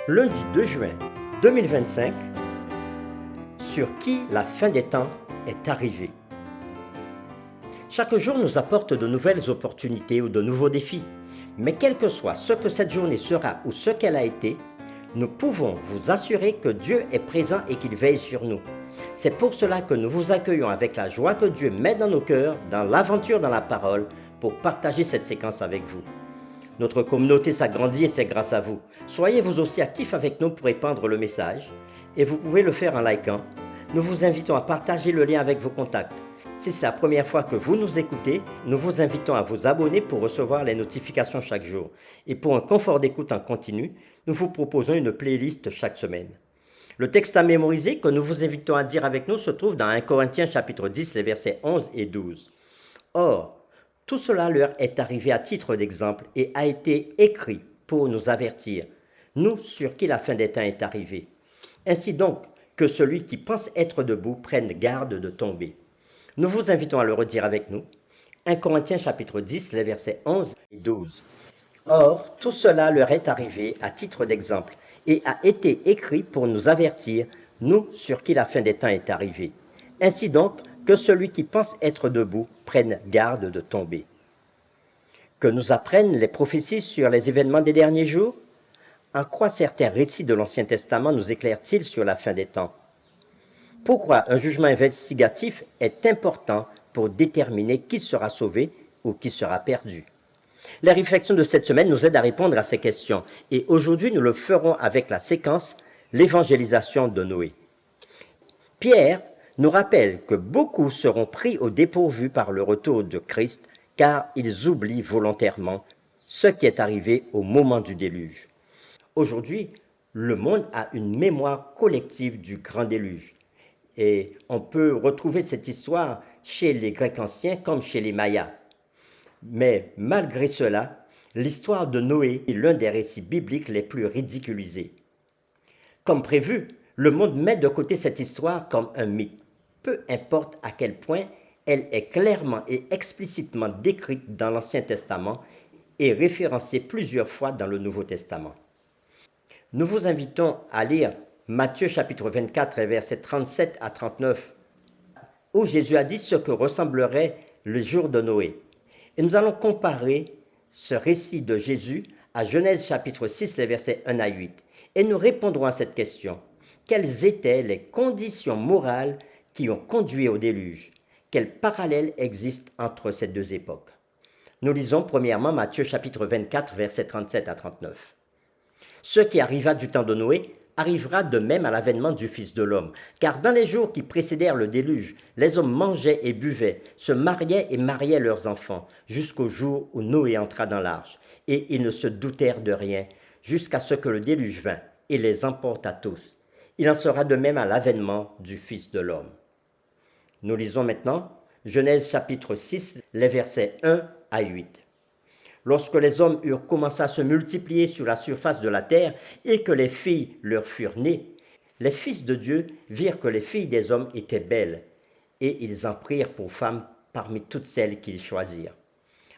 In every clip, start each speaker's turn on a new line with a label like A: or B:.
A: Lundi 2 juin 2025, sur qui la fin des temps est arrivée. Chaque jour nous apporte de nouvelles opportunités ou de nouveaux défis. Mais quel que soit ce que cette journée sera ou ce qu'elle a été, nous pouvons vous assurer que Dieu est présent et qu'il veille sur nous. C'est pour cela que nous vous accueillons avec la joie que Dieu met dans nos cœurs, dans l'aventure dans la parole, pour partager cette séquence avec vous. Notre communauté s'agrandit et c'est grâce à vous. Soyez vous aussi actifs avec nous pour répandre le message et vous pouvez le faire en likant. Nous vous invitons à partager le lien avec vos contacts. Si c'est la première fois que vous nous écoutez, nous vous invitons à vous abonner pour recevoir les notifications chaque jour. Et pour un confort d'écoute en continu, nous vous proposons une playlist chaque semaine. Le texte à mémoriser que nous vous invitons à dire avec nous se trouve dans 1 Corinthiens chapitre 10, les versets 11 et 12. Or, tout cela leur est arrivé à titre d'exemple et a été écrit pour nous avertir, nous sur qui la fin des temps est arrivée. Ainsi donc, que celui qui pense être debout prenne garde de tomber. Nous vous invitons à le redire avec nous. 1 Corinthiens chapitre 10, les versets 11 et 12. Or, tout cela leur est arrivé à titre d'exemple et a été écrit pour nous avertir, nous sur qui la fin des temps est arrivée. Ainsi donc, que celui qui pense être debout prenne garde de tomber. Que nous apprennent les prophéties sur les événements des derniers jours? En quoi certains récits de l'Ancien Testament nous éclairent-ils sur la fin des temps? Pourquoi un jugement investigatif est important pour déterminer qui sera sauvé ou qui sera perdu? Les réflexions de cette semaine nous aident à répondre à ces questions et aujourd'hui nous le ferons avec la séquence « L'évangélisation de Noé ». Pierre nous rappelle que beaucoup seront pris au dépourvu par le retour de Christ car ils oublient volontairement ce qui est arrivé au moment du déluge. Aujourd'hui, le monde a une mémoire collective du grand déluge et on peut retrouver cette histoire chez les Grecs anciens comme chez les Mayas. Mais malgré cela, l'histoire de Noé est l'un des récits bibliques les plus ridiculisés. Comme prévu, le monde met de côté cette histoire comme un mythe. Peu importe à quel point elle est clairement et explicitement décrite dans l'Ancien Testament et référencée plusieurs fois dans le Nouveau Testament. Nous vous invitons à lire Matthieu chapitre 24, versets 37 à 39, où Jésus a dit ce que ressemblerait le jour de Noé. Et nous allons comparer ce récit de Jésus à Genèse chapitre 6, les versets 1 à 8. Et nous répondrons à cette question. Quelles étaient les conditions morales qui ont conduit au déluge? Quel parallèle existe entre ces deux époques? Nous lisons premièrement Matthieu chapitre 24, versets 37 à 39. Ce qui arriva du temps de Noé arrivera de même à l'avènement du Fils de l'homme. Car dans les jours qui précédèrent le déluge, les hommes mangeaient et buvaient, se mariaient et mariaient leurs enfants, jusqu'au jour où Noé entra dans l'arche. Et ils ne se doutèrent de rien, jusqu'à ce que le déluge vint et les emporta tous. Il en sera de même à l'avènement du Fils de l'homme. Nous lisons maintenant Genèse chapitre 6, les versets 1 à 8. Lorsque les hommes eurent commencé à se multiplier sur la surface de la terre et que les filles leur furent nées, les fils de Dieu virent que les filles des hommes étaient belles, et ils en prirent pour femmes parmi toutes celles qu'ils choisirent.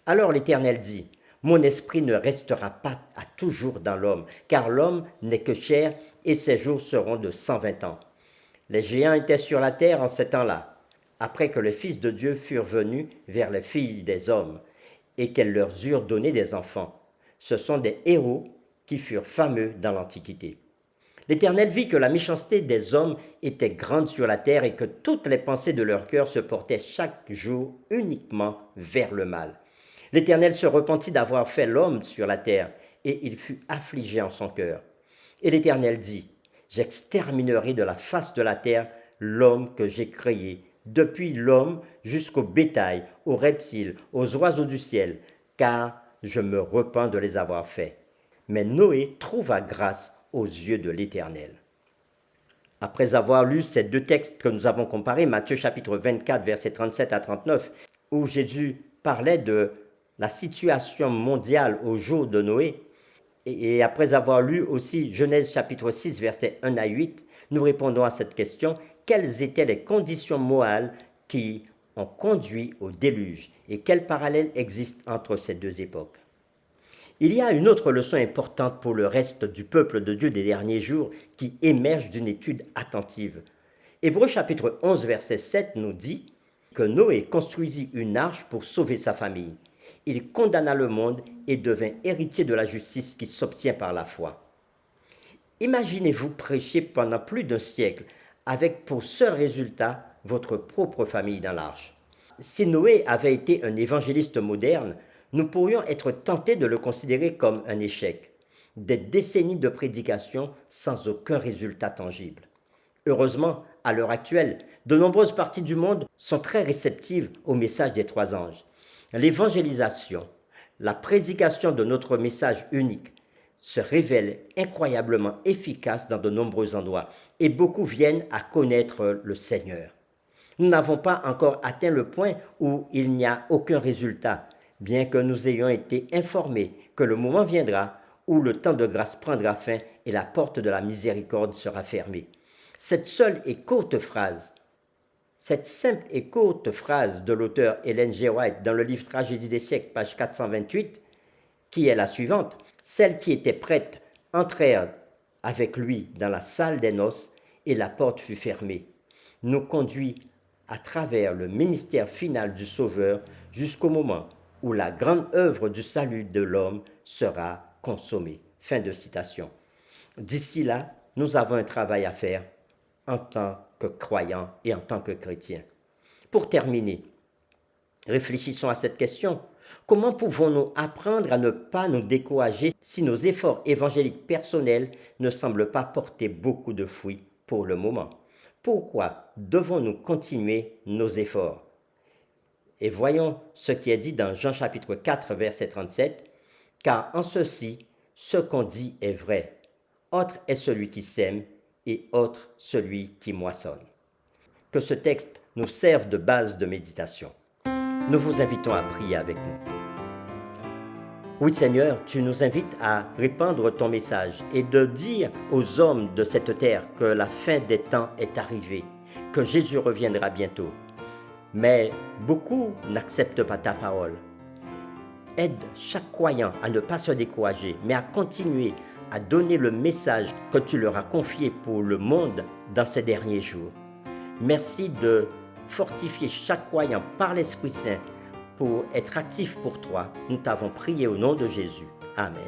A: Alors l'Éternel dit, « Mon esprit ne restera pas à toujours dans l'homme, car l'homme n'est que chair, et ses jours seront de 120 ans. » Les géants étaient sur la terre en ces temps-là, après que les fils de Dieu furent venus vers les filles des hommes, et qu'elles leur eurent donné des enfants. Ce sont des héros qui furent fameux dans l'Antiquité. L'Éternel vit que la méchanceté des hommes était grande sur la terre et que toutes les pensées de leur cœur se portaient chaque jour uniquement vers le mal. L'Éternel se repentit d'avoir fait l'homme sur la terre et il fut affligé en son cœur. Et l'Éternel dit, « J'exterminerai de la face de la terre l'homme que j'ai créé, depuis l'homme jusqu'au bétail, aux reptiles, aux oiseaux du ciel, car je me repens de les avoir faits. » Mais Noé trouva grâce aux yeux de l'Éternel. Après avoir lu ces deux textes que nous avons comparés, Matthieu chapitre 24, versets 37 à 39, où Jésus parlait de la situation mondiale au jour de Noé, et après avoir lu aussi Genèse chapitre 6, versets 1 à 8, nous répondons à cette question. Quelles étaient les conditions morales qui ont conduit au déluge et quel parallèle existe entre ces deux époques? Il y a une autre leçon importante pour le reste du peuple de Dieu des derniers jours qui émerge d'une étude attentive. Hébreux chapitre 11 verset 7 nous dit que Noé construisit une arche pour sauver sa famille. Il condamna le monde et devint héritier de la justice qui s'obtient par la foi. Imaginez-vous prêcher pendant plus d'un siècle avec pour seul résultat votre propre famille dans l'arche. Si Noé avait été un évangéliste moderne, nous pourrions être tentés de le considérer comme un échec. Des décennies de prédication sans aucun résultat tangible. Heureusement, à l'heure actuelle, de nombreuses parties du monde sont très réceptives au message des trois anges. L'évangélisation, la prédication de notre message unique, se révèle incroyablement efficace dans de nombreux endroits et beaucoup viennent à connaître le Seigneur. Nous n'avons pas encore atteint le point où il n'y a aucun résultat, bien que nous ayons été informés que le moment viendra où le temps de grâce prendra fin et la porte de la miséricorde sera fermée. Cette simple et courte phrase de l'auteur Ellen G. White dans le livre Tragédie des siècles, page 428, qui est la suivante. Celles qui étaient prêtes entrèrent avec lui dans la salle des noces et la porte fut fermée. Nous conduit à travers le ministère final du Sauveur jusqu'au moment où la grande œuvre du salut de l'homme sera consommée. Fin de citation. D'ici là, nous avons un travail à faire en tant que croyants et en tant que chrétiens. Pour terminer, réfléchissons à cette question. Comment pouvons-nous apprendre à ne pas nous décourager si nos efforts évangéliques personnels ne semblent pas porter beaucoup de fruits pour le moment? Pourquoi devons-nous continuer nos efforts? Et voyons ce qui est dit dans Jean chapitre 4, verset 37. « Car en ceci, ce qu'on dit est vrai. Autre est celui qui sème et autre celui qui moissonne. » Que ce texte nous serve de base de méditation. Nous vous invitons à prier avec nous. Oui Seigneur, tu nous invites à répandre ton message et de dire aux hommes de cette terre que la fin des temps est arrivée, que Jésus reviendra bientôt. Mais beaucoup n'acceptent pas ta parole. Aide chaque croyant à ne pas se décourager, mais à continuer à donner le message que tu leur as confié pour le monde dans ces derniers jours. Merci de fortifier chaque croyant par l'Esprit Saint pour être actif pour toi. Nous t'avons prié au nom de Jésus. Amen.